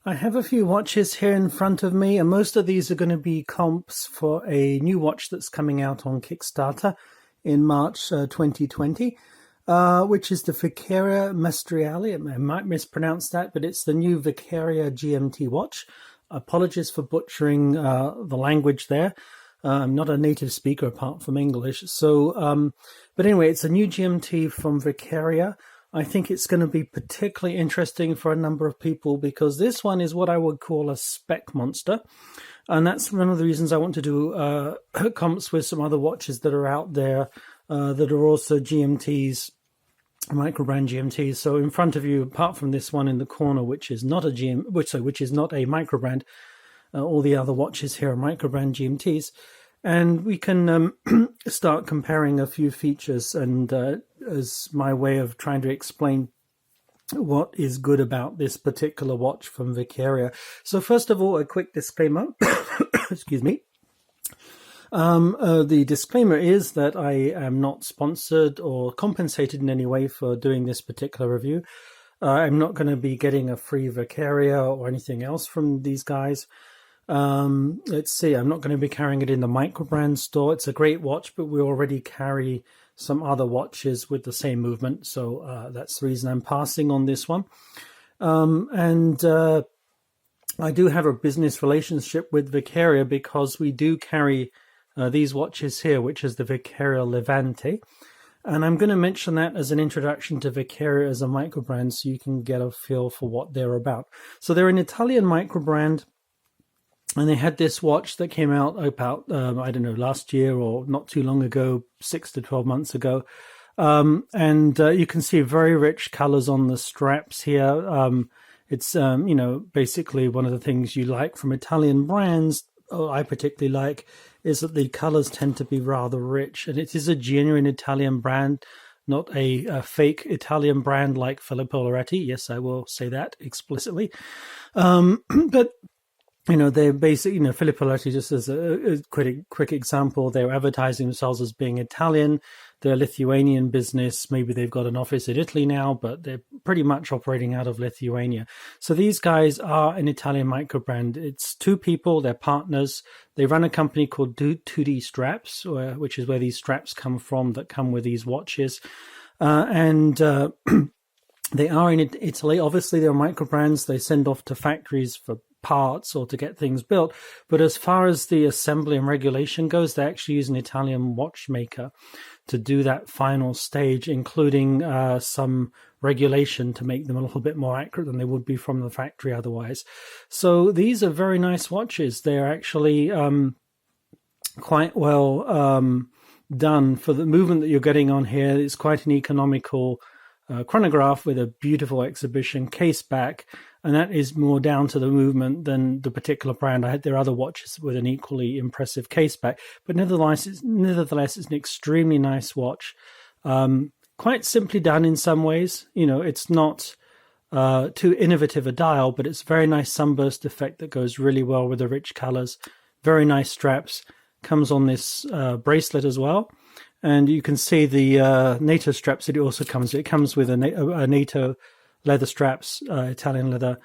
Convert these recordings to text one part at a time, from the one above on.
I have a few watches here in front of me, and most of these are going to be comps for a new watch that's coming out on Kickstarter in March 2020, which is the Viqueria Maestrale. I might mispronounce that, but it's the new Viqueria GMT watch. Apologies for butchering the language there. I'm not a native speaker apart from English. But anyway, it's a new GMT from Viqueria. I think it's going to be particularly interesting for a number of people because this one is what I would call a spec monster. And that's one of the reasons I want to do comps with some other watches that are out there that are also GMTs, Microbrand GMTs. So in front of you, apart from this one in the corner, which is not a which is not a Microbrand, all the other watches here are Microbrand GMTs. And we can start comparing a few features and as my way of trying to explain what is good about this particular watch from Viqueria. So first of all, a quick disclaimer. Excuse me. The disclaimer is that I am not sponsored or compensated in any way for doing this particular review. I'm not going to be getting a free Viqueria or anything else from these guys. Let's see, I'm not going to be carrying it in the Microbrand store. It's a great watch, but we already carry some other watches with the same movement. So that's the reason I'm passing on this one. I do have a business relationship with Viqueria because we do carry these watches here, which is the Viqueria Levante. And I'm going to mention that as an introduction to Viqueria as a Microbrand so you can get a feel for what they're about. So they're an Italian Microbrand. And they had this watch that came out about, I don't know, last year or not too long ago, 6 to 12 months ago. You can see very rich colors on the straps here. It's, basically one of the things you like from Italian brands, or I particularly like, is that the colors tend to be rather rich. And it is a genuine Italian brand, not a fake Italian brand like Filippo Loretti. Yes, I will say that explicitly. But they're basically, Filippo Loretti, just as a quick example, they're advertising themselves as being Italian. They're a Lithuanian business. Maybe they've got an office in Italy now, but they're pretty much operating out of Lithuania. So these guys are an Italian microbrand. It's two people, they're partners. They run a company called 2D Straps, which is where these straps come from that come with these watches. They are in Italy. Obviously, they're microbrands. They send off to factories for parts or to get things built. But as far as the assembly and regulation goes, they actually use an Italian watchmaker to do that final stage, including some regulation to make them a little bit more accurate than they would be from the factory otherwise. So these are very nice watches. They're actually quite well done for the movement that you're getting on here. It's quite an economical chronograph with a beautiful exhibition case back, and that is more down to the movement than the particular brand. There are other watches with an equally impressive case back, but nevertheless, it's an extremely nice watch. Quite simply done in some ways. It's not too innovative a dial, but it's a very nice sunburst effect that goes really well with the rich colors. Very nice straps. Comes on this bracelet as well. And you can see the NATO straps that it also comes with. It comes with a NATO leather straps, Italian leather,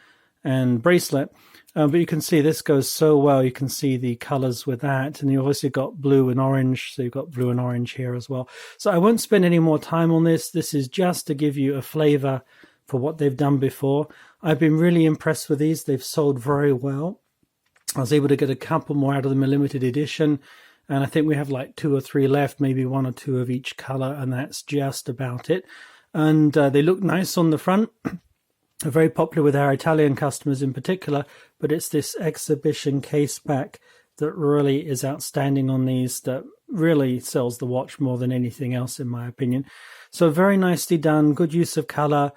and bracelet. But you can see this goes so well. You can see the colors with that. And you also got blue and orange. So you've got blue and orange here as well. So I won't spend any more time on this. This is just to give you a flavor for what they've done before. I've been really impressed with these. They've sold very well. I was able to get a couple more out of them, a limited edition. And I think we have like 2 or 3 left, maybe 1 or 2 of each color, and that's just about it. And they look nice on the front. They're very popular with our Italian customers in particular, but it's this exhibition case back that really is outstanding on these, that really sells the watch more than anything else, in my opinion. So very nicely done, good use of color.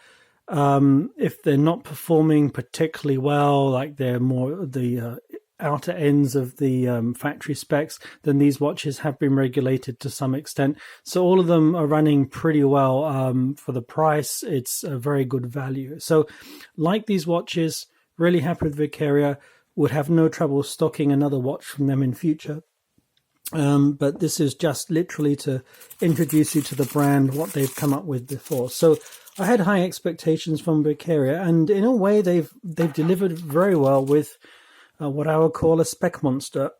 If they're not performing particularly well, like they're more the outer ends of the factory specs, then these watches have been regulated to some extent. So all of them are running pretty well for the price. It's a very good value. So like these watches, really happy with Viqueria. Would have no trouble stocking another watch from them in future. But this is just literally to introduce you to the brand, what they've come up with before. So I had high expectations from Viqueria, and in a way they've delivered very well with what I would call a spec monster.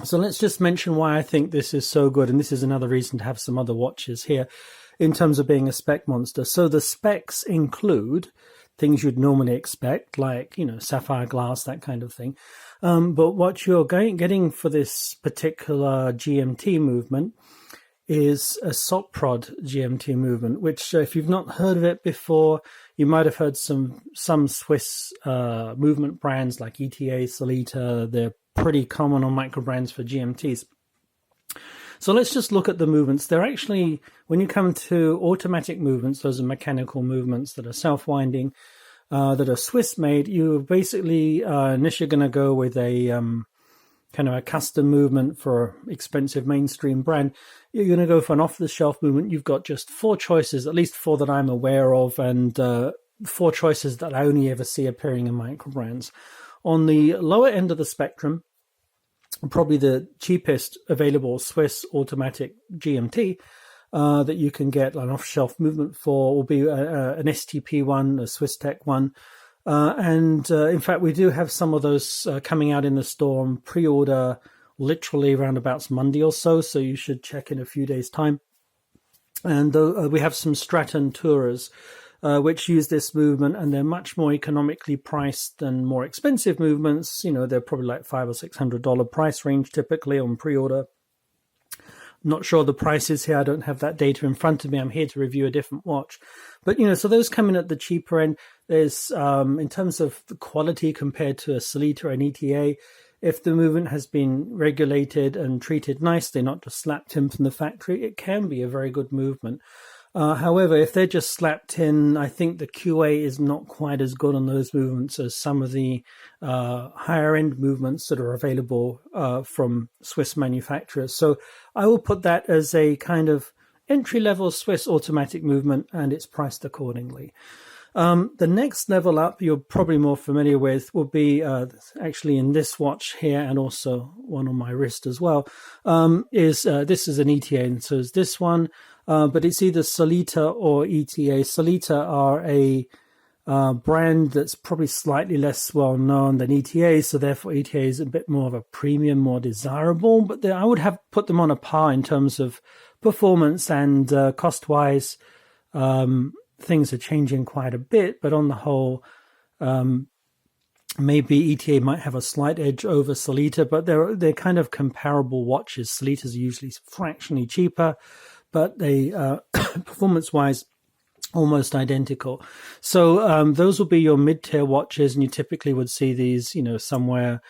So let's just mention why I think this is so good, and this is another reason to have some other watches here in terms of being a spec monster. So the specs include things you'd normally expect, like, you know, sapphire glass, that kind of thing. But what you're getting for this particular GMT movement is a Soprod GMT movement, which if you've not heard of it before, you might have heard some Swiss movement brands like ETA, Sellita. They're pretty common on Microbrands for GMTs. So let's just look at the movements. They're actually, when you come to automatic movements, those are mechanical movements that are self-winding, that are Swiss made. You basically initially going to go with a kind of a custom movement for expensive mainstream brand. You're going to go for an off-the-shelf movement. You've got just 4 choices, at least 4 that I'm aware of, and 4 choices that I only ever see appearing in Microbrands. On the lower end of the spectrum, probably the cheapest available Swiss automatic GMT that you can get an off-shelf movement for will be an STP one, a Swiss Tech one. And in fact, we do have some of those coming out in the store on pre-order literally around about Monday or so. So you should check in a few days' time. And we have some Stratton Tourers, which use this movement, and they're much more economically priced than more expensive movements. You know, they're probably like $500 or $600 price range typically on pre-order. Not sure the prices here. I don't have that data in front of me. I'm here to review a different watch. But, you know, so those come in at the cheaper end. There's, in terms of the quality compared to a Sellita or an ETA, if the movement has been regulated and treated nicely, not just slapped in from the factory, it can be a very good movement. However, if they're just slapped in, I think the QA is not quite as good on those movements as some of the higher end movements that are available from Swiss manufacturers. So I will put that as a kind of entry-level Swiss automatic movement, and it's priced accordingly. The next level up you're probably more familiar with will be actually in this watch here, and also one on my wrist as well, this is an ETA, and so is this one. But it's either Sellita or ETA. Sellita are a brand that's probably slightly less well known than ETA, so therefore ETA is a bit more of a premium, more desirable. But I would have put them on a par in terms of performance and cost-wise. Things are changing quite a bit, but on the whole, maybe ETA might have a slight edge over Sellita, but they're kind of comparable watches. Sellita's are usually fractionally cheaper, but they performance-wise almost identical. So those will be your mid-tier watches, and you typically would see these, you know, somewhere.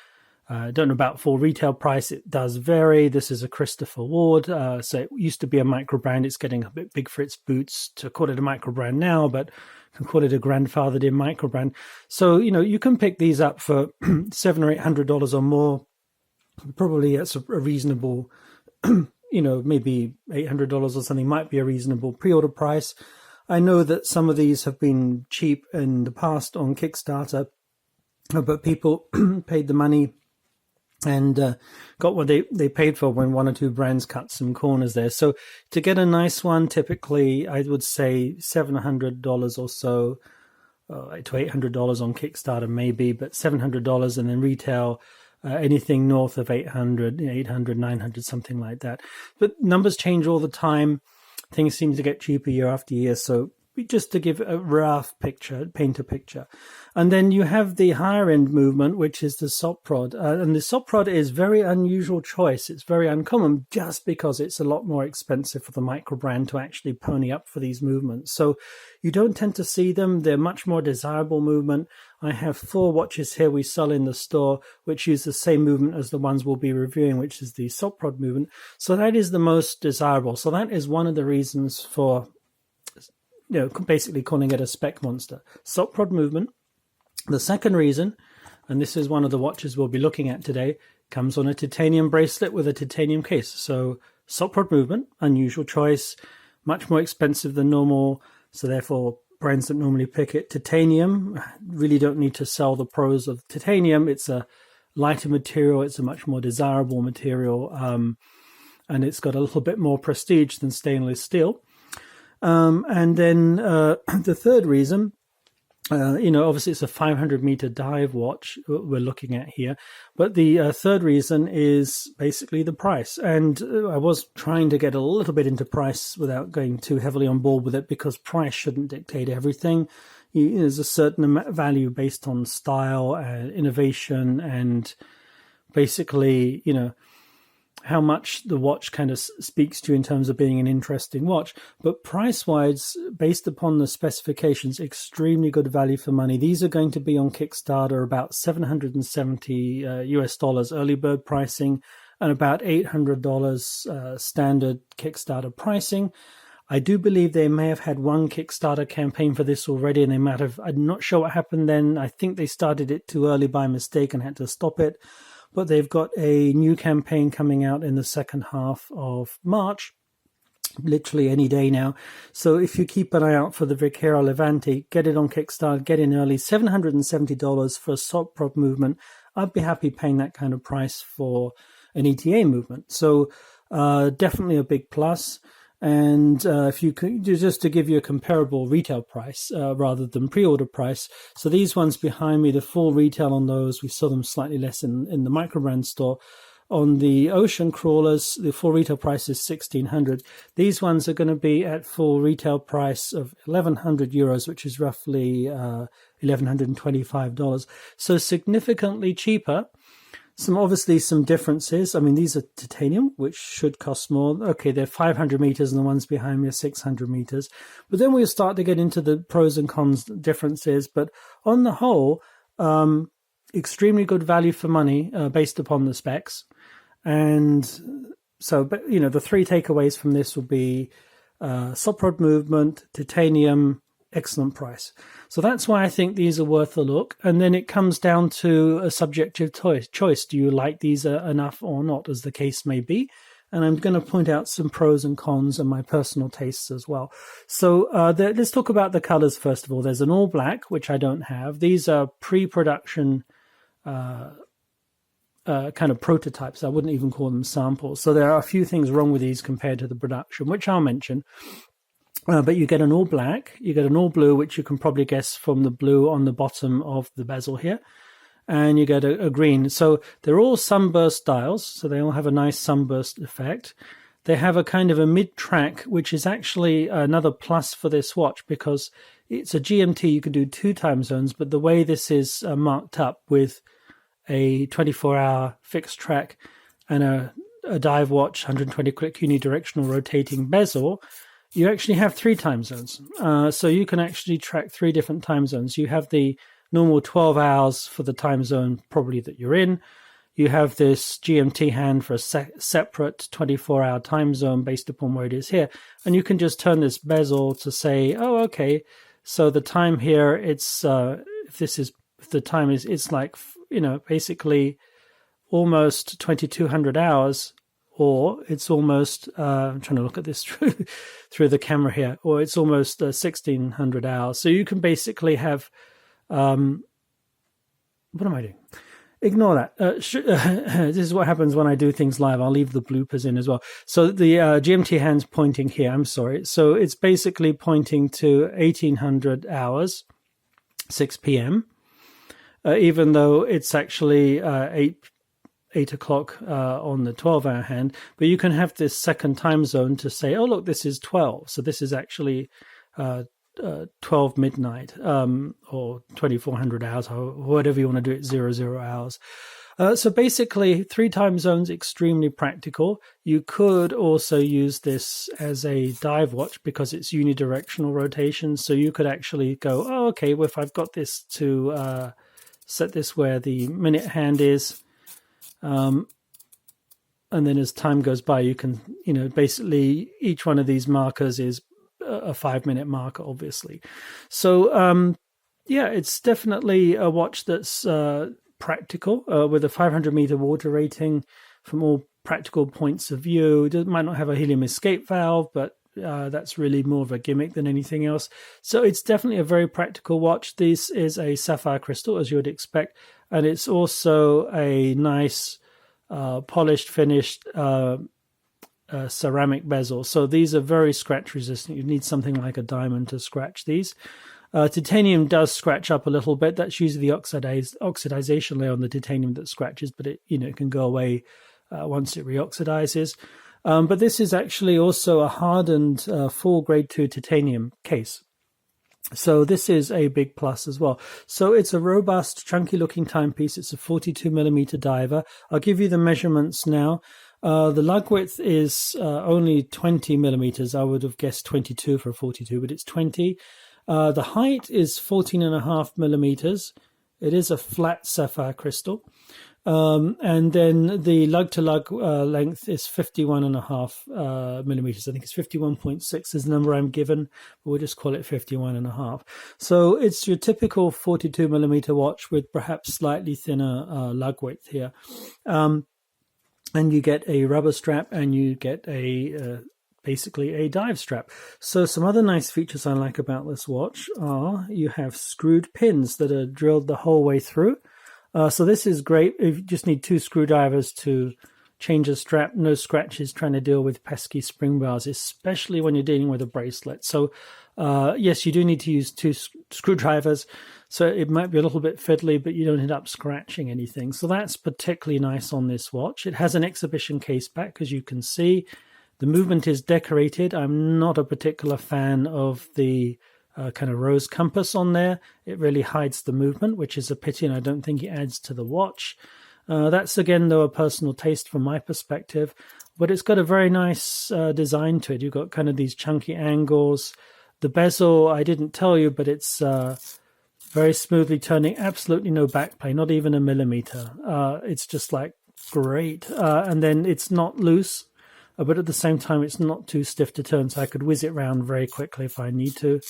I don't know about full retail price. It does vary. This is a Christopher Ward. So it used to be a microbrand. It's getting a bit big for its boots to call it a microbrand now, but can call it a grandfathered in microbrand. So, you know, you can pick these up for $700 or $800 or more. Probably that's a reasonable, you know, maybe $800 or something might be a reasonable pre-order price. I know that some of these have been cheap in the past on Kickstarter, but people paid the money and got what they paid for when one or two brands cut some corners there. So to get a nice one, typically I would say $700 or so, to $800 on Kickstarter maybe, but $700, and then retail anything north of 800, 900, something like that. But numbers change all the time. Things seem to get cheaper year after year. So just to give a rough picture, paint a picture. And then you have the higher end movement, which is the Soprod. And the Soprod is very unusual choice. It's very uncommon just because it's a lot more expensive for the microbrand to actually pony up for these movements. So you don't tend to see them. They're much more desirable movement. I have 4 watches here we sell in the store, which use the same movement as the ones we'll be reviewing, which is the Soprod movement. So that is the most desirable. So that is one of the reasons for, you know, basically calling it a spec monster. Soprod movement. The second reason, and this is one of the watches we'll be looking at today, comes on a titanium bracelet with a titanium case. So Soprod movement, unusual choice, much more expensive than normal. So therefore, brands that normally pick it, titanium, really don't need to sell the pros of titanium. It's a lighter material. It's a much more desirable material, and it's got a little bit more prestige than stainless steel. And then the third reason, obviously it's a 500-meter dive watch we're looking at here. But the third reason is basically the price. And I was trying to get a little bit into price without going too heavily on board with it, because price shouldn't dictate everything. There's a certain value based on style and innovation and basically, how much the watch kind of speaks to you in terms of being an interesting watch. But price-wise, based upon the specifications, extremely good value for money. These are going to be on Kickstarter about $770 US early bird pricing, and about $800 standard Kickstarter pricing. I do believe they may have had one Kickstarter campaign for this already, and they might have, I'm not sure what happened then. I think they started it too early by mistake and had to stop it. But they've got a new campaign coming out in the second half of March, literally any day now. So if you keep an eye out for the Viqueria Levante, get it on Kickstarter, get in early, $770 for a Soprod movement. I'd be happy paying that kind of price for an ETA movement. So definitely a big plus. And if you could, just to give you a comparable retail price rather than pre-order price. So these ones behind me, the full retail on those, we saw them slightly less in the Microbrand store. On the ocean crawlers, the full retail price is $1,600. These ones are going to be at full retail price of €1,100, which is roughly $1,125. So significantly cheaper. Obviously some differences. I mean, these are titanium, which should cost more. Okay, they're 500 meters and the ones behind me are 600 meters. But then we'll start to get into the pros and cons differences. But on the whole, extremely good value for money based upon the specs. And so, but the three takeaways from this will be Soprod movement, titanium, excellent price. So that's why I think these are worth a look. And then it comes down to a subjective choice. Do you like these enough or not, as the case may be? And I'm going to point out some pros and cons and my personal tastes as well. So let's talk about the colors first of all. There's an all black, which I don't have. These are pre-production kind of prototypes. I wouldn't even call them samples. So there are a few things wrong with these compared to the production, which I'll mention. But you get an all black, you get an all blue, which you can probably guess from the blue on the bottom of the bezel here, and you get a green. So they're all sunburst dials, so they all have a nice sunburst effect. They have a kind of a mid-track, which is actually another plus for this watch, because it's a GMT, you can do 2 time zones, but the way this is marked up with a 24-hour fixed track and a dive watch, 120 click unidirectional rotating bezel, you actually have 3 time zones. So you can actually track 3 different time zones. You have the normal 12 hours for the time zone probably that you're in. You have this GMT hand for a separate 24-hour time zone based upon where it is here. And you can just turn this bezel to say, oh, okay, so the time here, it's it's like, basically almost 2,200 hours. Or it's almost, I'm trying to look at this through the camera here, or it's almost 1,600 hours. So you can basically have, what am I doing? Ignore that. This is what happens when I do things live. I'll leave the bloopers in as well. So the GMT hand's pointing here, I'm sorry. So it's basically pointing to 1,800 hours, 6 p.m., even though it's actually 8 o'clock on the 12-hour hand, but you can have this second time zone to say, oh, look, this is 12. So this is actually 12 midnight or 2,400 hours, or whatever you want to do it, 00 hours. So basically, 3 time zones, extremely practical. You could also use this as a dive watch because it's unidirectional rotation. So you could actually go, oh, okay, well, if I've got this to set this where the minute hand is, and then as time goes by, you can, basically each one of these markers is a 5-minute marker, obviously. So, it's definitely a watch that's practical with a 500-meter water rating from all practical points of view. It might not have a helium escape valve, but That's really more of a gimmick than anything else. So it's definitely a very practical watch. This is a sapphire crystal, as you would expect, and it's also a nice polished, finished ceramic bezel. So these are very scratch resistant. You need something like a diamond to scratch these. Titanium does scratch up a little bit. That's usually the oxidization layer on the titanium that scratches, but it can go away once it reoxidizes. But this is actually also a hardened full grade 2 titanium case. So this is a big plus as well. So it's a robust, chunky looking timepiece. It's a 42 millimeter diver. I'll give you the measurements now. The lug width is only 20 millimeters. I would have guessed 22 for a 42, but it's 20. The height is 14.5 millimeters. It is a flat sapphire crystal. And then the lug-to-lug length is 51.5 millimeters. I think it's 51.6 is the number I'm given, but we'll just call it 51.5. So it's your typical 42 millimeter watch with perhaps slightly thinner lug width here. And you get a rubber strap, and you get basically a dive strap. So some other nice features I like about this watch are you have screwed pins that are drilled the whole way through. So this is great if you just need 2 screwdrivers to change a strap. No scratches trying to deal with pesky spring bars, especially when you're dealing with a bracelet. So yes, you do need to use 2 screwdrivers. So it might be a little bit fiddly, but you don't end up scratching anything. So that's particularly nice on this watch. It has an exhibition case back, as you can see. The movement is decorated. I'm not a particular fan of the kind of rose compass on there. It really hides the movement, which is a pity, and I don't think it adds to the watch. That's, again, though, a personal taste from my perspective. But it's got a very nice design to it. You've got kind of these chunky angles. The bezel, I didn't tell you, but it's very smoothly turning, absolutely no backplay, not even a millimeter. It's just like great. And then it's not loose, but at the same time, it's not too stiff to turn, so I could whiz it around very quickly if I need to.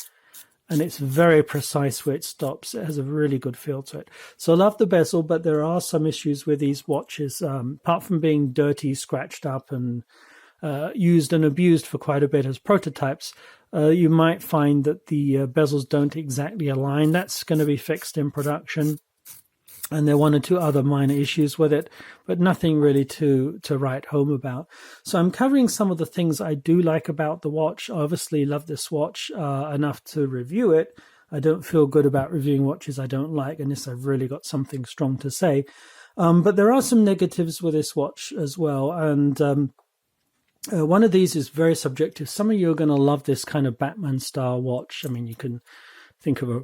And it's very precise where it stops. It has a really good feel to it. So I love the bezel, but there are some issues with these watches. Apart from being dirty, scratched up, and used and abused for quite a bit as prototypes, you might find that the bezels don't exactly align. That's going to be fixed in production. And there are 1 or 2 other minor issues with it, but nothing really to write home about. So I'm covering some of the things I do like about the watch. I obviously love this watch enough to review it. I don't feel good about reviewing watches I don't like unless I've really got something strong to say. But there are some negatives with this watch as well. And one of these is very subjective. Some of you are going to love this kind of Batman-style watch. I mean, you can think of a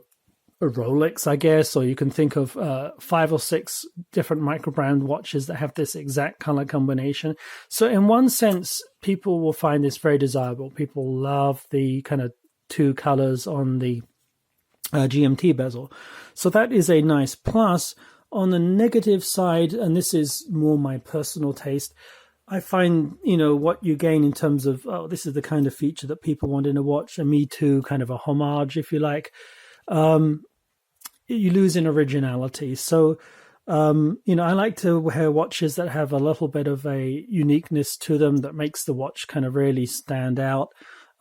Rolex, I guess, or you can think of 5 or 6 different Microbrand watches that have this exact color combination. So in one sense, people will find this very desirable. People love the kind of 2 colors on the GMT bezel. So that is a nice plus. On the negative side, and this is more my personal taste, I find, what you gain in terms of, this is the kind of feature that people want in a watch, a Me Too, kind of a homage, if you like. You lose in originality. So, I like to wear watches that have a little bit of a uniqueness to them that makes the watch kind of really stand out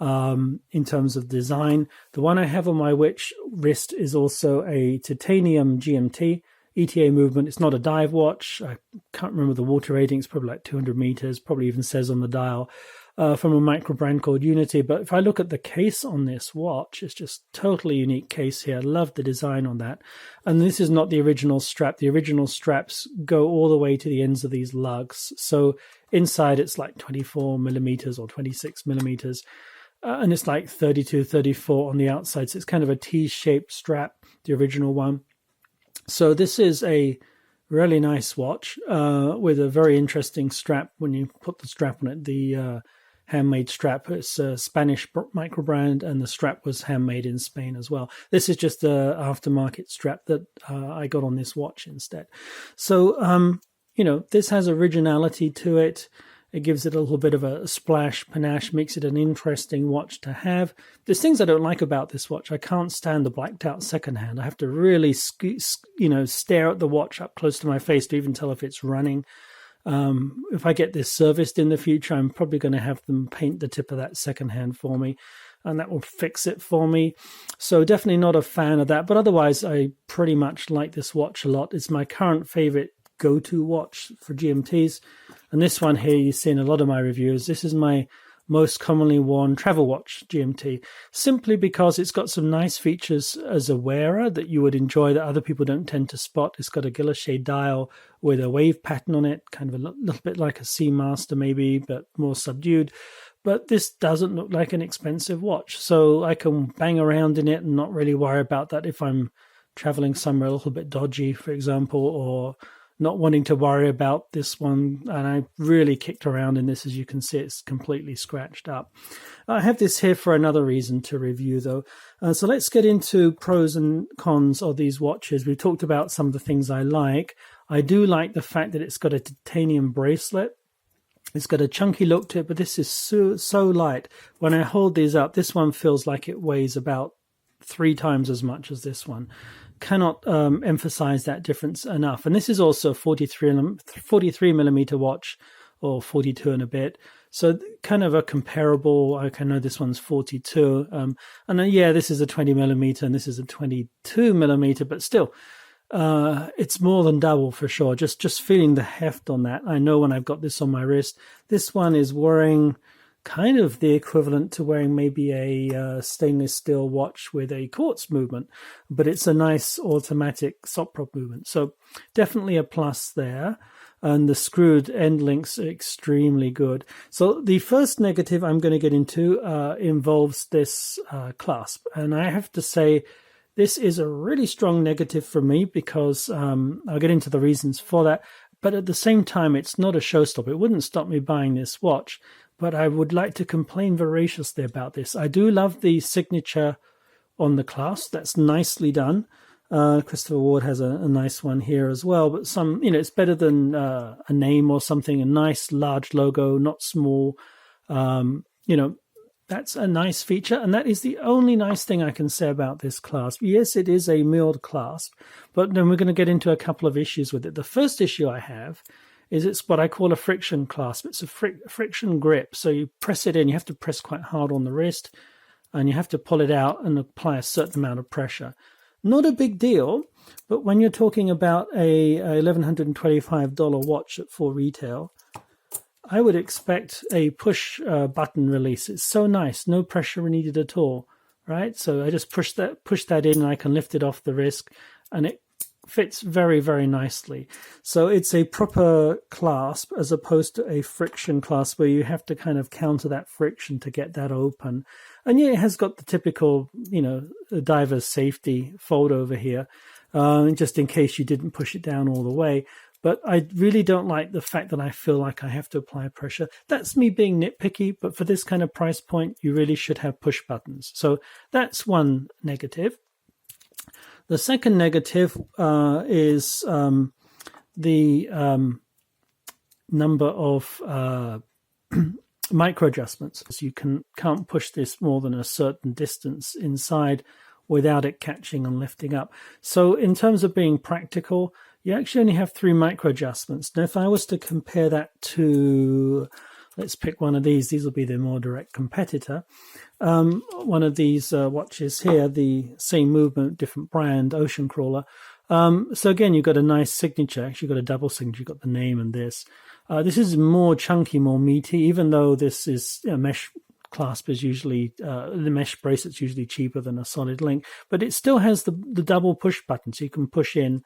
in terms of design. The one I have on my wrist is also a titanium GMT, ETA movement. It's not a dive watch. I can't remember the water rating. It's probably like 200 meters, probably even says on the dial. From a Microbrand called Unity. But if I look at the case on this watch, it's just totally unique case here. I love the design on that. And this is not the original strap. The original straps go all the way to the ends of these lugs. So inside it's like 24 millimeters or 26 millimeters. And it's like 32, 34 on the outside. So it's kind of a T-shaped strap, the original one. So this is a really nice watch with a very interesting strap when you put the strap on it. The handmade strap. It's a Spanish Microbrand, and the strap was handmade in Spain as well. This is just the aftermarket strap that I got on this watch instead. So, this has originality to it. It gives it a little bit of a splash, panache, makes it an interesting watch to have. There's things I don't like about this watch. I can't stand the blacked out secondhand. I have to really, stare at the watch up close to my face to even tell if it's running. If I get this serviced in the future, I'm probably going to have them paint the tip of that secondhand for me, and that will fix it for me. So definitely not a fan of that. But otherwise, I pretty much like this watch a lot. It's my current favorite go-to watch for GMTs. And this one here, you see in a lot of my reviews, this is my most commonly worn travel watch GMT, simply because it's got some nice features as a wearer that you would enjoy that other people don't tend to spot. It's got a guilloche dial with a wave pattern on it, kind of a little bit like a Seamaster maybe, but more subdued. But this doesn't look like an expensive watch, so I can bang around in it and not really worry about that if I'm traveling somewhere a little bit dodgy, for example, or not wanting to worry about this one. And I really kicked around in this. As you can see, it's completely scratched up. I have this here for another reason to review, though. So let's get into pros and cons of these watches. We talked about some of the things I like. I do like the fact that it's got a titanium bracelet. It's got a chunky look to it, but this is so light. When I hold these up, this one feels like it weighs about 3 times as much as this one. Cannot emphasize that difference enough. And this is also a 43 millimeter watch, or 42 and a bit. So kind of a comparable. I know this one's 42. And yeah, this is a 20 millimeter and this is a 22 millimeter, but still, it's more than double for sure. Just feeling the heft on that. I know when I've got this on my wrist, this one is wearing kind of the equivalent to wearing maybe a stainless steel watch with a quartz movement, but it's a nice automatic Soprod movement. So definitely a plus there. And the screwed end links are extremely good. So the first negative I'm going to get into involves this clasp. And I have to say, this is a really strong negative for me because I'll get into the reasons for that. But at the same time, it's not a showstopper. It wouldn't stop me buying this watch. But I would like to complain voraciously about this. I do love the signature on the clasp. That's nicely done. Christopher Ward has a nice one here as well. But it's better than a name or something. A nice large logo, not small. That's a nice feature. And that is the only nice thing I can say about this clasp. Yes, it is a milled clasp. But then we're going to get into a couple of issues with it. The first issue I have is it's what I call a friction clasp. It's a friction grip. So you press it in. You have to press quite hard on the wrist, and you have to pull it out and apply a certain amount of pressure. Not a big deal, but when you're talking about a $1,125 watch at full retail, I would expect a push button release. It's so nice. No pressure needed at all, right? So I just push that in, and I can lift it off the wrist, and it fits very, very nicely. So it's a proper clasp as opposed to a friction clasp where you have to kind of counter that friction to get that open. And yeah, it has got the typical, diver's safety fold over here, just in case you didn't push it down all the way. But I really don't like the fact that I feel like I have to apply pressure. That's me being nitpicky, but for this kind of price point, you really should have push buttons. So that's one negative. The second negative is the number of micro adjustments. So you can't push this more than a certain distance inside without it catching and lifting up. So in terms of being practical, you actually only have 3 micro adjustments. Now, if I was to compare that to, let's pick one of these will be the more direct competitor. One of these watches here, the same movement, different brand, Ocean Crawler. So again, you've got a nice signature. Actually, you've got a double signature. You've got the name and this. This is more chunky, more meaty, even though this is mesh clasp is usually, the mesh bracelet's usually cheaper than a solid link. But it still has the double push button, so you can push in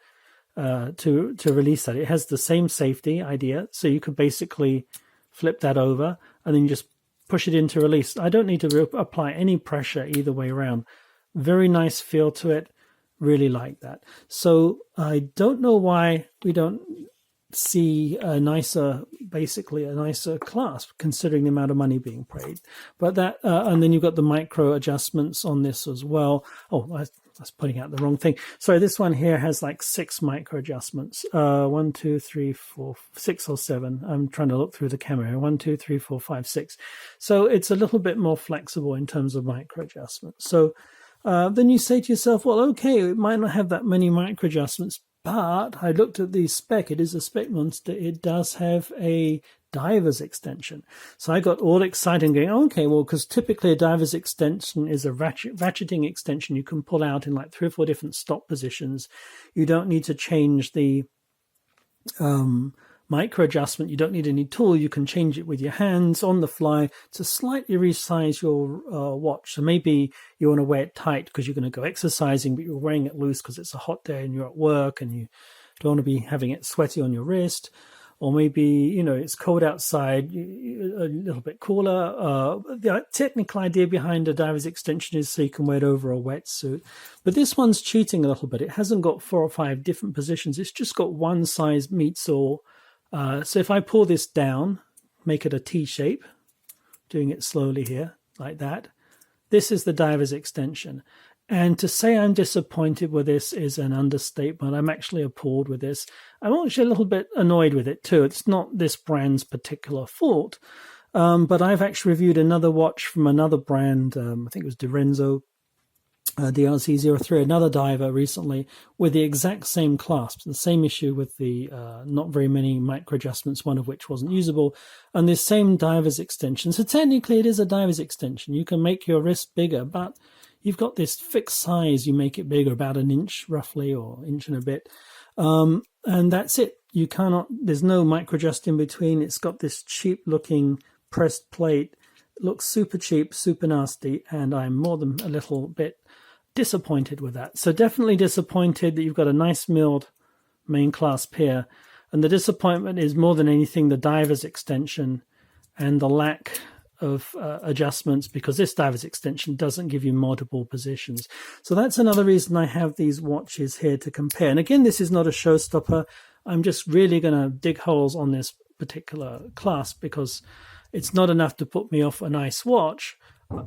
to release that. It has the same safety idea, so you could basically flip that over and then just push it in to release. I don't need to apply any pressure either way around. Very nice feel to it. Really like that. So I don't know why we don't see a nicer clasp considering the amount of money being paid. But that, and then you've got the micro adjustments on this as well. Oh, I was putting out the wrong thing. Sorry, this one here has like 6 micro adjustments. 1, 2, 3, 4, 6 or 7. I'm trying to look through the camera. 1, 2, 3, 4, 5, 6. So it's a little bit more flexible in terms of micro adjustments. So then you say to yourself, well, okay, it might not have that many micro adjustments, But I looked at the spec. It is a spec monster. It does have a Dowsers extension. So I got all excited and going, okay, well, because typically a Dowsers extension is a ratcheting extension you can pull out in like 3 or 4 different stop positions. You don't need to change the micro adjustment. You don't need any tool. You can change it with your hands on the fly to slightly resize your watch. So maybe you want to wear it tight because you're going to go exercising, but you're wearing it loose because it's a hot day and you're at work and you don't want to be having it sweaty on your wrist. Or maybe, you know, it's cold outside, a little bit cooler. The technical idea behind a Dowsers extension is so you can wear it over a wetsuit. But this one's cheating a little bit. It hasn't got 4 or 5 different positions. It's just got one size meets all. So if I pull this down, make it a T shape, doing it slowly here, like that. This is the Dowsers extension. And to say I'm disappointed with this is an understatement. I'm actually appalled with this. I'm actually a little bit annoyed with it too. It's not this brand's particular fault. But I've actually reviewed another watch from another brand. I think it was Lorenzo, DRC03, another diver recently with the exact same clasps. The same issue with the not very many micro adjustments, one of which wasn't usable. And this same Dowsers extension. So technically it is a Dowsers extension. You can make your wrist bigger, but you've got this fixed size. You make it bigger, about 1 inch roughly, or inch and a bit. And that's it. You cannot, there's no micro adjust in between. It's got this cheap looking pressed plate. It looks super cheap, super nasty. And I'm more than a little bit disappointed with that. So definitely disappointed that you've got a nice milled main clasp here. And the disappointment is more than anything the Dowsers extension and the lack of adjustments, because this Dowsers extension doesn't give you multiple positions. So that's another reason I have these watches here to compare. And again, this is not a showstopper. I'm just really going to dig holes on this particular clasp because it's not enough to put me off a nice watch.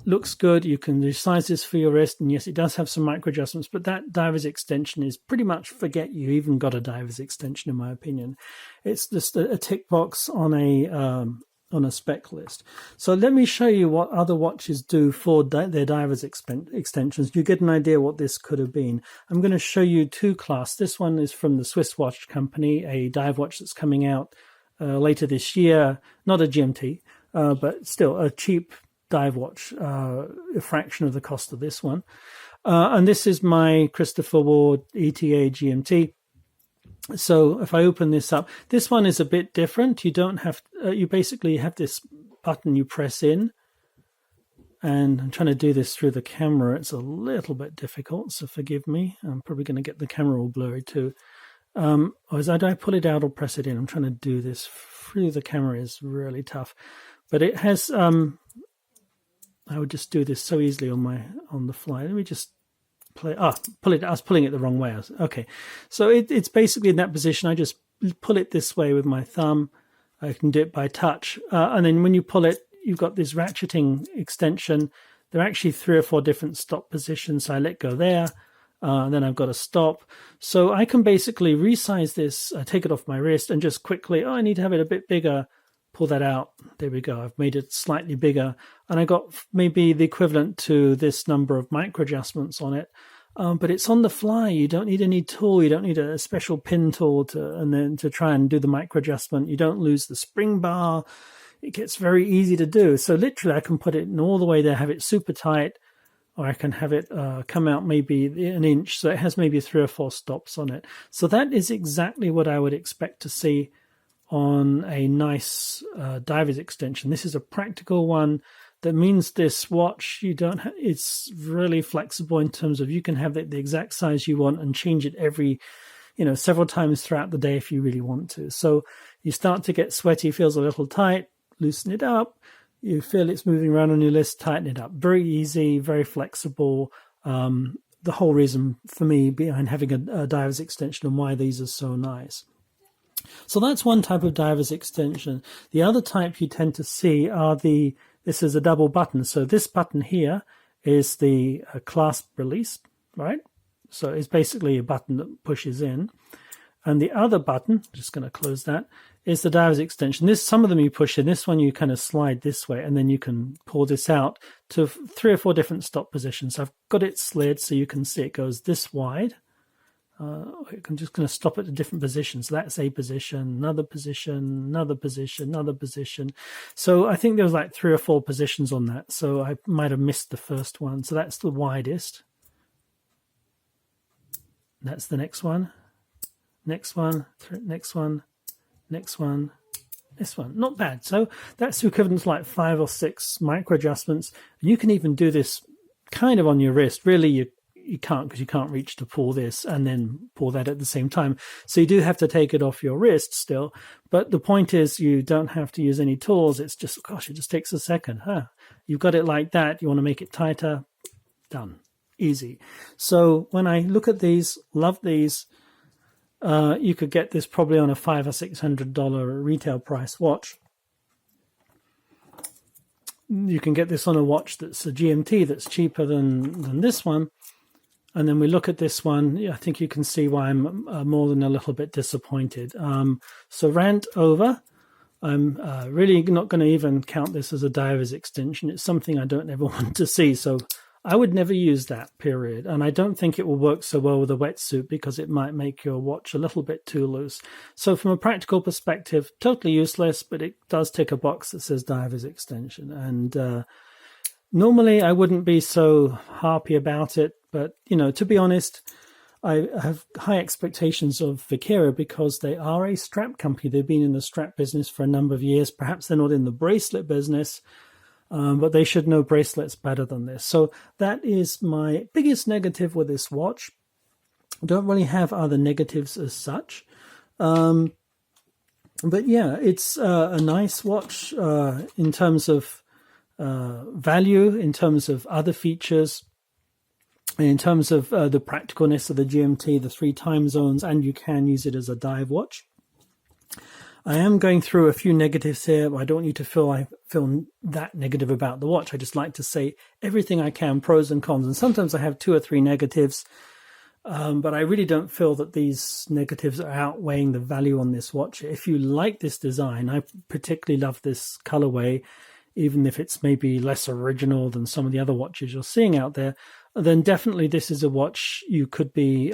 Looks good. You can resize this for your wrist. And yes, it does have some micro adjustments, but that Dowsers extension is pretty much forget you even got a Dowsers extension, in my opinion. It's just a tick box on a spec list. So let me show you what other watches do for their Dowsers extensions. You get an idea what this could have been. I'm going to show you 2 clasps. This one is from the Swiss watch company, a dive watch that's coming out later this year. Not a GMT, but still a cheap dive watch, a fraction of the cost of this one. And this is my Christopher Ward ETA GMT. So if I open this up, this one is a bit different. You don't have, you basically have this button you press in, and I'm trying to do this through the camera. It's a little bit difficult, so forgive me. I'm probably going to get the camera all blurry too. Or do I pull it out or press it in? I'm trying to do this through the camera is really tough, but it has. I would just do this so easily on the fly. Let me just pull it. I was pulling it the wrong way. Okay, so it's basically in that position. I just pull it this way with my thumb. I can do it by touch, and then when you pull it, you've got this ratcheting extension. There are actually 3 or 4 different stop positions. So I let go there, then I've got a stop. So I can basically resize this, take it off my wrist, and just quickly. I need to have it a bit bigger. Pull that out. There we go. I've made it slightly bigger, and I got maybe the equivalent to this number of micro adjustments on it. But it's on the fly. You don't need any tool. You don't need a special pin tool to try and do the micro adjustment. You don't lose the spring bar. It gets very easy to do. So literally, I can put it in all the way there, have it super tight, or I can have it come out maybe 1 inch. So it has maybe 3 or 4 stops on it. So that is exactly what I would expect to see on a nice Dowsers extension. This is a practical one. That means this watch, it's really flexible in terms of you can have it the exact size you want and change it every, several times throughout the day if you really want to. So you start to get sweaty, feels a little tight, loosen it up. You feel it's moving around on your list, tighten it up. Very easy, very flexible. The whole reason for me behind having a Dowsers extension and why these are so nice. So that's one type of Dowsers extension. The other type you tend to see are this is a double button. So this button here is the clasp release, right? So it's basically a button that pushes in. And the other button, just going to close that, is the Dowsers extension. Some of them you push in. This one you kind of slide this way, and then you can pull this out to 3 or 4 different stop positions. I've got it slid so you can see it goes this wide. I'm just going to stop at a different position. So that's a position, another position, another position, another position. So I think there was like 3 or 4 positions on that. So I might have missed the first one. So that's the widest. That's the next one. Next one, next one, next one, this one. Not bad. So that's equivalent to like 5 or 6 micro adjustments. And you can even do this kind of on your wrist. Really, you can't, because you can't reach to pull this and then pull that at the same time. So you do have to take it off your wrist still. But the point is, you don't have to use any tools. It's just, gosh, it just takes a second. You've got it like that. You want to make it tighter. Done. Easy. So when I look at these, love these. You could get this probably on a $500 or $600 retail price watch. You can get this on a watch that's a GMT that's cheaper than this one. And then we look at this one. I think you can see why I'm more than a little bit disappointed. So rant over. I'm really not going to even count this as a Dowsers extension. It's something I don't ever want to see. So I would never use that, period. And I don't think it will work so well with a wetsuit because it might make your watch a little bit too loose. So from a practical perspective, totally useless, but it does tick a box that says Dowsers extension. And normally I wouldn't be so harpy about it. But, you know, to be honest, I have high expectations of Viqueria because they are a strap company. They've been in the strap business for a number of years. Perhaps they're not in the bracelet business. But they should know bracelets better than this. So that is my biggest negative with this watch. I don't really have other negatives as such. But yeah, it's a nice watch in terms of value, in terms of other features, in terms of the practicalness of the GMT, the 3 time zones, and you can use it as a dive watch. I am going through a few negatives here. I don't want you to feel I feel that negative about the watch. I just like to say everything I can, pros and cons. And sometimes I have 2 or 3 negatives, but I really don't feel that these negatives are outweighing the value on this watch. If you like this design, I particularly love this colorway, even if it's maybe less original than some of the other watches you're seeing out there, then definitely this is a watch you could be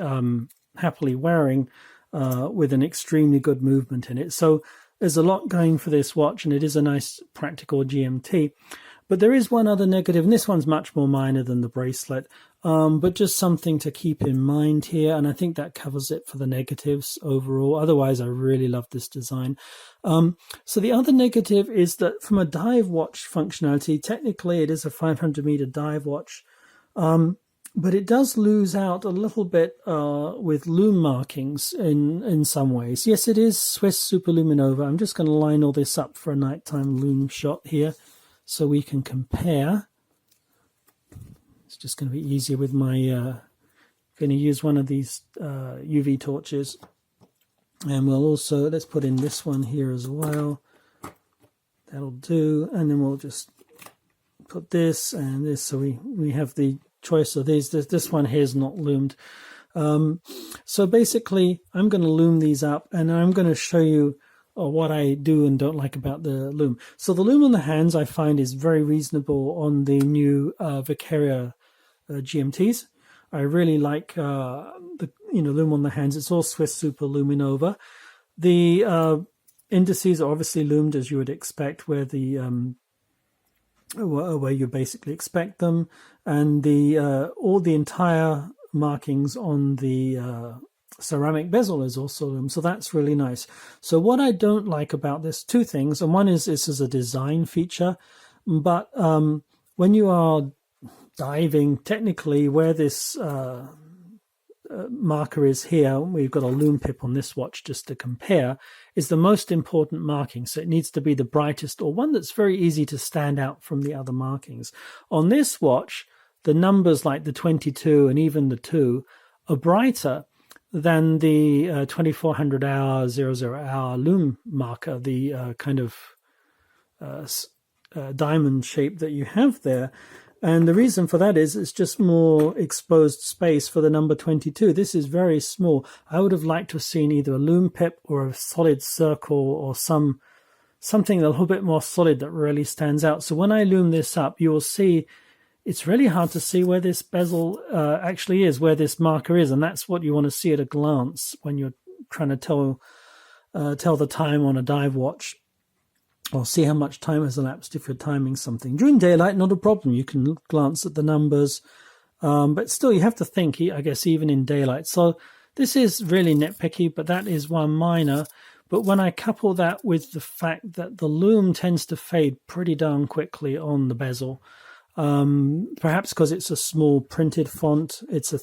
happily wearing with an extremely good movement in it. So there's a lot going for this watch, and it is a nice practical GMT. But there is one other negative, and this one's much more minor than the bracelet, but just something to keep in mind here, and I think that covers it for the negatives overall. Otherwise, I really love this design. So the other negative is that from a dive watch functionality, technically it is a 500-meter dive watch, but it does lose out a little bit with Loom markings in some ways. Yes, it is Swiss Superluminova. I'm just going to line all this up for a nighttime Loom shot here so we can compare. It's just going to be easier with my... going to use one of these UV torches. And we'll also... Let's put in this one here as well. That'll do. And then we'll just put this and this so we have the choice of these. This one here is not loomed. So basically, I'm going to loom these up, and I'm going to show you what I do and don't like about the loom. So the loom on the hands I find is very reasonable on the new Viqueria GMTs. I really like the loom on the hands. It's all Swiss Superluminova. The indices are obviously loomed as you would expect, where you basically expect them, and all the entire markings on the ceramic bezel is also loomed, so that's really nice. So what I don't like about this, 2 things, and one is this is a design feature, but when you are diving, technically where this marker is here, we've got a loom pip on this watch just to compare, is the most important marking. So it needs to be the brightest, or one that's very easy to stand out from the other markings. On this watch, the numbers like the 22 and even the 2 are brighter than the 2400 hour, 00 hour loom marker, the kind of diamond shape that you have there. And the reason for that is it's just more exposed space for the number 22. This is very small. I would have liked to have seen either a loom pip or a solid circle or something a little bit more solid that really stands out. So when I loom this up, you will see it's really hard to see where this bezel actually is, where this marker is, and that's what you want to see at a glance when you're trying to tell the time on a dive watch, or see how much time has elapsed if you're timing something. During daylight, not a problem. You can glance at the numbers, but still you have to think, I guess, even in daylight. So this is really nitpicky, but that is one minor. But when I couple that with the fact that the Loom tends to fade pretty darn quickly on the bezel, perhaps because it's a small printed font, it's a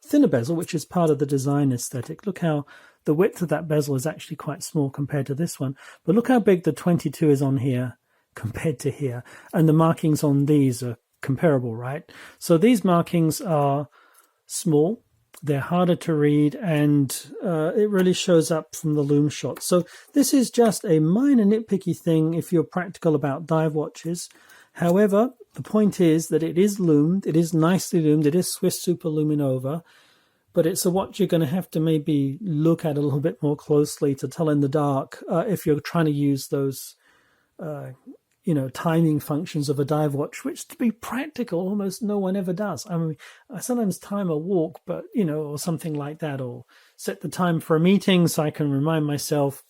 thinner bezel, which is part of the design aesthetic. Look how the width of that bezel is actually quite small compared to this one. But look how big the 22 is on here compared to here. And the markings on these are comparable, right? So these markings are small. They're harder to read, and it really shows up from the Loom shot. So this is just a minor nitpicky thing if you're practical about dive watches. However, the point is that it is loomed. It is nicely loomed. It is Swiss Super Luminova. But it's a watch you're going to have to maybe look at a little bit more closely to tell in the dark if you're trying to use those, timing functions of a dive watch, which, to be practical, almost no one ever does. I mean, I sometimes time a walk, but, or something like that, or set the time for a meeting so I can remind myself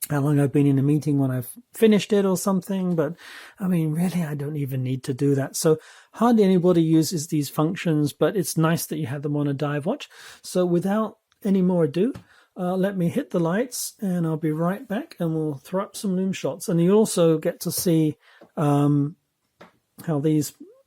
how long I've been in a meeting when I've finished it or something. But I mean, really, I don't even need to do that. So hardly anybody uses these functions, but it's nice that you have them on a dive watch. So without any more ado, let me hit the lights and I'll be right back, and we'll throw up some Loom shots. And you also get to see how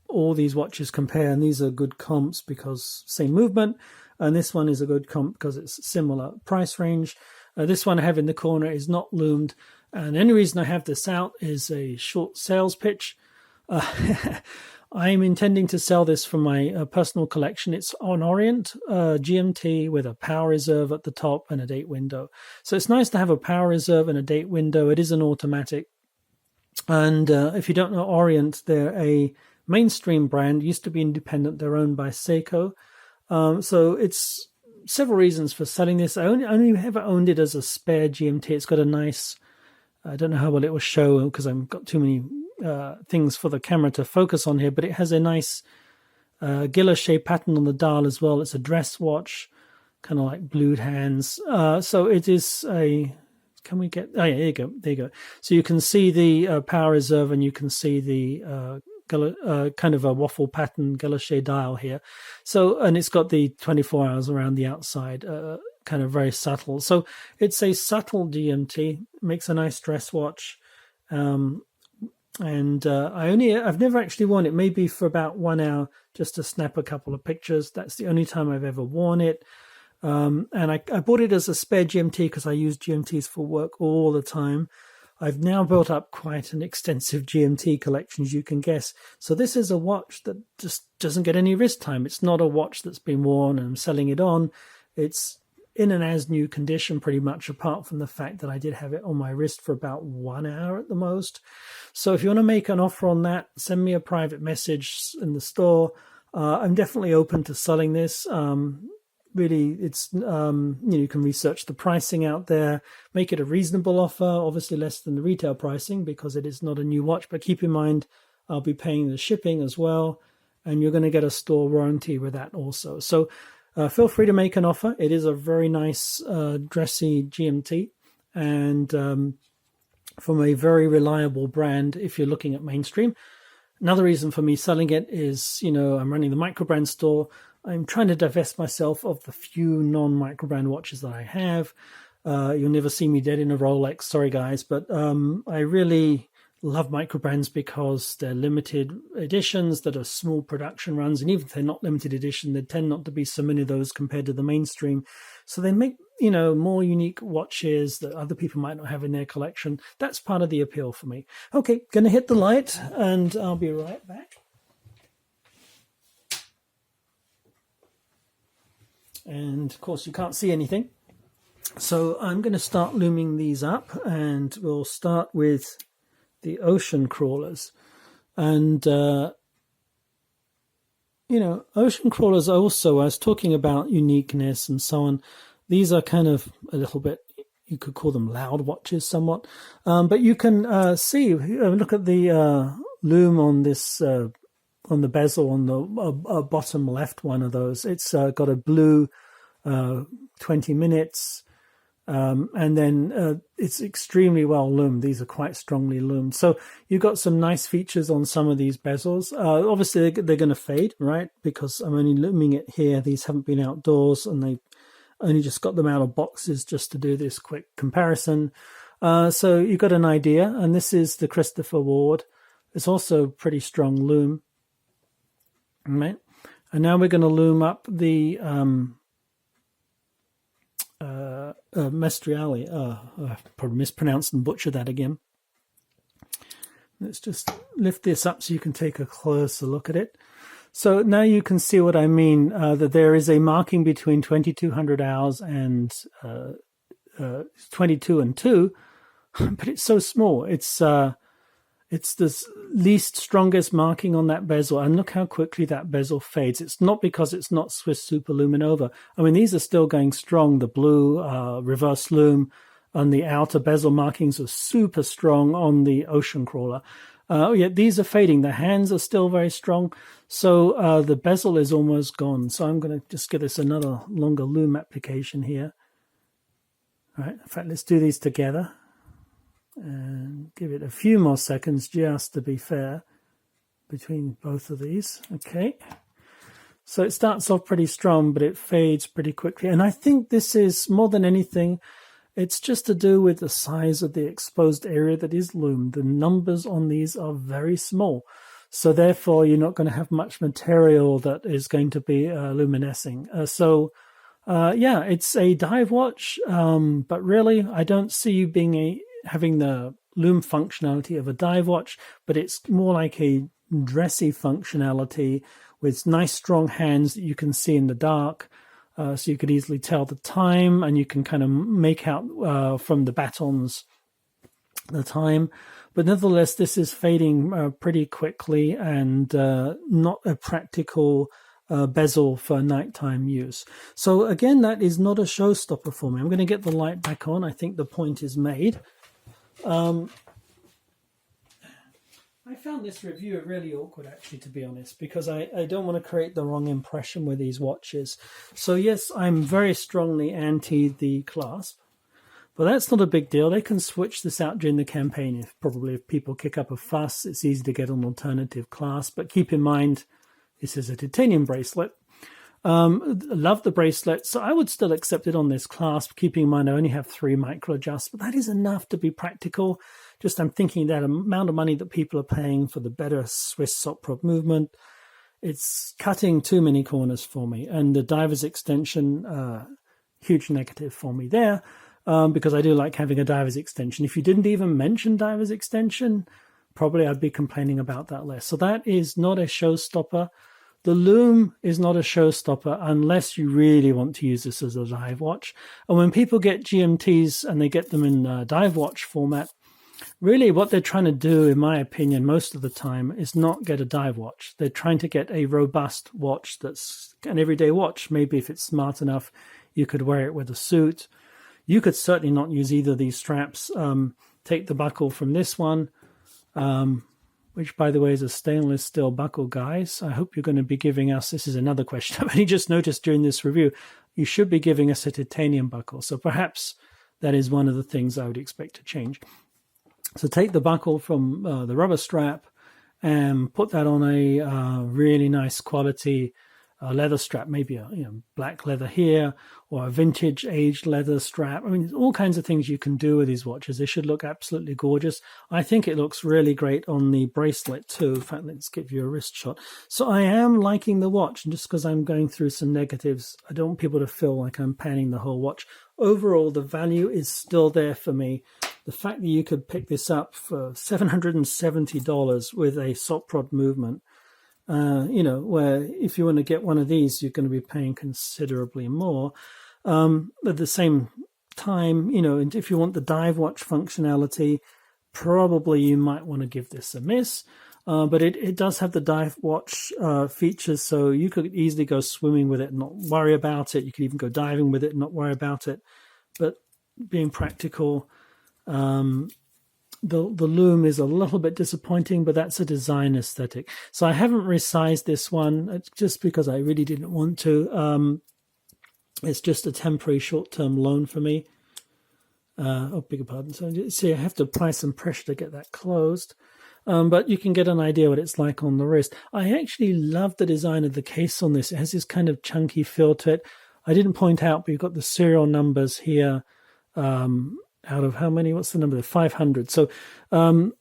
all these watches compare. And these are good comps because same movement. And this one is a good comp because it's similar price range. This one I have in the corner is not loomed. And the only reason I have this out is a short sales pitch. I'm intending to sell this from my personal collection. It's on Orient GMT with a power reserve at the top and a date window. So it's nice to have a power reserve and a date window. It is an automatic. And if you don't know Orient, they're a mainstream brand, used to be independent. They're owned by Seiko. So it's several reasons for selling this. I only ever owned it as a spare GMT. It's got a nice, I don't know how well it will show because I've got too many things for the camera to focus on here, but it has a nice guilloche pattern on the dial as well. It's a dress watch, kind of like blued hands. So it is a, can we get, oh yeah, there you go. So you can see the power reserve, and you can see the kind of a waffle pattern guilloche dial here. So, and it's got the 24 hours around the outside, kind of very subtle. So it's a subtle GMT, makes a nice dress watch. And I've never actually worn it, maybe for about 1 hour just to snap a couple of pictures. That's the only time I've ever worn it. And I bought it as a spare GMT because I use GMTs for work all the time. I've now built up quite an extensive GMT collection, as you can guess. So this is a watch that just doesn't get any wrist time. It's not a watch that's been worn and I'm selling it on. It's in an as-new condition pretty much, apart from the fact that I did have it on my wrist for about 1 hour at the most. So if you want to make an offer on that, send me a private message in the store. I'm definitely open to selling this. Really, it's you can research the pricing out there, make it a reasonable offer, obviously less than the retail pricing because it is not a new watch, but keep in mind I'll be paying the shipping as well, and you're going to get a store warranty with that also. So feel free to make an offer. It is a very nice dressy GMT, and from a very reliable brand if you're looking at mainstream. Another reason for me selling it is, I'm running the Microbrand store. I'm trying to divest myself of the few non-Microbrand watches that I have. You'll never see me dead in a Rolex, sorry guys, but I really love Microbrands because they're limited editions that are small production runs, and even if they're not limited edition, there tend not to be so many of those compared to the mainstream. So they make, more unique watches that other people might not have in their collection. That's part of the appeal for me. Okay, gonna hit the light and I'll be right back. And of course you can't see anything. So I'm going to start looming these up, and we'll start with the ocean crawlers. And, ocean crawlers also, I was talking about uniqueness and so on. These are kind of a little bit, you could call them loud watches somewhat. But you can see, look at the loom on this bezel on the bottom left one of those. It's got a blue 20 minutes. And then it's extremely well loomed. These are quite strongly loomed. So you've got some nice features on some of these bezels. Obviously, they're going to fade, right? Because I'm only looming it here. These haven't been outdoors, and they only just got them out of boxes just to do this quick comparison. So you've got an idea. And this is the Christopher Ward. It's also pretty strong loom. Right? And now we're going to loom up the... Maestrale. I probably mispronounced and butchered that again. Let's just lift this up so you can take a closer look at it. So now you can see what I mean, that there is a marking between 2200 hours and 22 and 2, but it's so small. It's the least strongest marking on that bezel, and look how quickly that bezel fades. It's not because it's not Swiss Super Luminova. I mean, these are still going strong. The blue reverse loom and the outer bezel markings are super strong on the Ocean Crawler. Yet these are fading. The hands are still very strong. So the bezel is almost gone. So I'm going to just give this another longer loom application here. All right. In fact, let's do these together. And give it a few more seconds just to be fair between both of these. Okay. So it starts off pretty strong, but it fades pretty quickly. And I think this is more than anything, it's just to do with the size of the exposed area that is loomed. The numbers on these are very small. So therefore, you're not going to have much material that is going to be luminescing. Yeah, it's a dive watch, but really, I don't see you having the loom functionality of a dive watch, but it's more like a dressy functionality with nice strong hands that you can see in the dark, so you could easily tell the time, and you can kind of make out from the batons the time. But nevertheless, this is fading pretty quickly and not a practical bezel for nighttime use. So again, that is not a showstopper for me. I'm going to get the light back on. I think the point is made. I found this review really awkward, actually, to be honest, because I don't want to create the wrong impression with these watches. So yes, I'm very strongly anti the Clasp, but that's not a big deal. They can switch this out during the campaign. If people kick up a fuss, it's easy to get an alternative Clasp. But keep in mind, this is a titanium bracelet. Love the bracelet, so I would still accept it on this Clasp, keeping in mind I only have 3 micro adjusts, but that is enough to be practical. Just I'm thinking that amount of money that people are paying for the better Swiss Soprod movement, it's cutting too many corners for me. And the Dowsers Extension, huge negative for me there, because I do like having a Dowsers Extension. If you didn't even mention Dowsers Extension, probably I'd be complaining about that less. So that is not a showstopper. The Loom is not a showstopper unless you really want to use this as a dive watch. And when people get GMTs and they get them in dive watch format, really what they're trying to do, in my opinion, most of the time is not get a dive watch. They're trying to get a robust watch that's an everyday watch. Maybe if it's smart enough, you could wear it with a suit. You could certainly not use either of these straps. Take the buckle from this one. Which, by the way, is a stainless steel buckle, guys. I hope you're going to be giving us, this is another question I've only just noticed during this review, you should be giving us a titanium buckle. So perhaps that is one of the things I would expect to change. So take the buckle from the rubber strap and put that on a really nice quality leather strap, maybe a black leather here, or a vintage aged leather strap. I mean, there's all kinds of things you can do with these watches. They should look absolutely gorgeous. I think it looks really great on the bracelet too. In fact, let's give you a wrist shot. So I am liking the watch, and just because I'm going through some negatives, I don't want people to feel like I'm panning the whole watch. Overall, the value is still there for me. The fact that you could pick this up for $770 with a Soprod movement, where if you want to get one of these, you're going to be paying considerably more. At the same time, and if you want the dive watch functionality, probably you might want to give this a miss. But it does have the dive watch features, so you could easily go swimming with it and not worry about it. You could even go diving with it and not worry about it. But being practical, the Loom is a little bit disappointing, but that's a design aesthetic. So I haven't resized this one just because I really didn't want to. It's just a temporary short-term loan for me. Oh, beg your pardon. So see, I have to apply some pressure to get that closed. But you can get an idea what it's like on the wrist. I actually love the design of the case on this. It has this kind of chunky feel to it. I didn't point out, but you've got the serial numbers here. Out of how many? What's the number? 500. So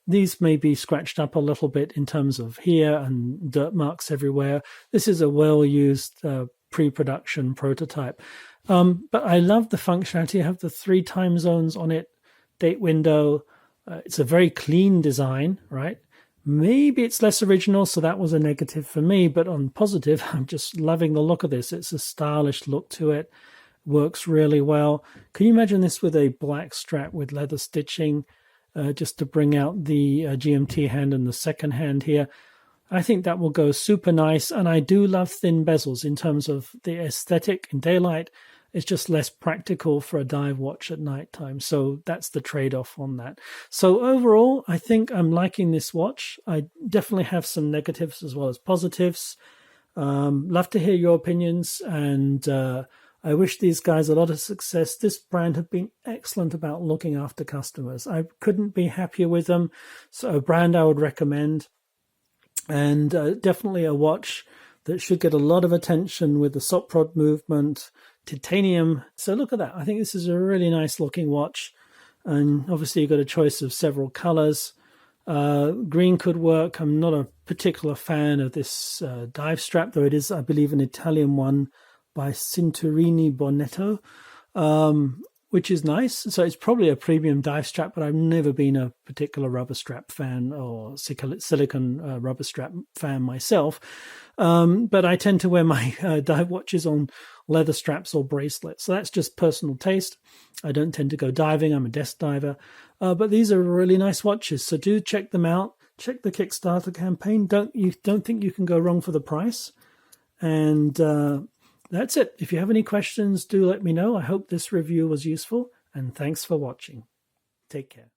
these may be scratched up a little bit in terms of here and dirt marks everywhere. This is a well-used pre-production prototype. But I love the functionality. I have the 3 time zones on it, date window. It's a very clean design, right? Maybe it's less original, so that was a negative for me. But on positive, I'm just loving the look of this. It's a stylish look to it. Works really well. Can you imagine this with a black strap with leather stitching, just to bring out the GMT hand and the second hand here? I think that will go super nice. And I do love thin bezels in terms of the aesthetic in daylight. It's just less practical for a dive watch at nighttime. So that's the trade-off on that. So overall, I think I'm liking this watch. I definitely have some negatives as well as positives. Love to hear your opinions, and I wish these guys a lot of success. This brand have been excellent about looking after customers. I couldn't be happier with them. So a brand I would recommend, and definitely a watch that should get a lot of attention with the Soprod movement, titanium. So look at that. I think this is a really nice looking watch. And obviously you've got a choice of several colors. Green could work. I'm not a particular fan of this dive strap, though it is, I believe, an Italian one by Cinturini Bonetto, which is nice. So it's probably a premium dive strap, but I've never been a particular rubber strap fan or silicone rubber strap fan myself. But I tend to wear my dive watches on leather straps or bracelets. So that's just personal taste. I don't tend to go diving. I'm a desk diver. But these are really nice watches. So do check them out. Check the Kickstarter campaign. Don't think you can go wrong for the price. And that's it. If you have any questions, do let me know. I hope this review was useful, and thanks for watching. Take care.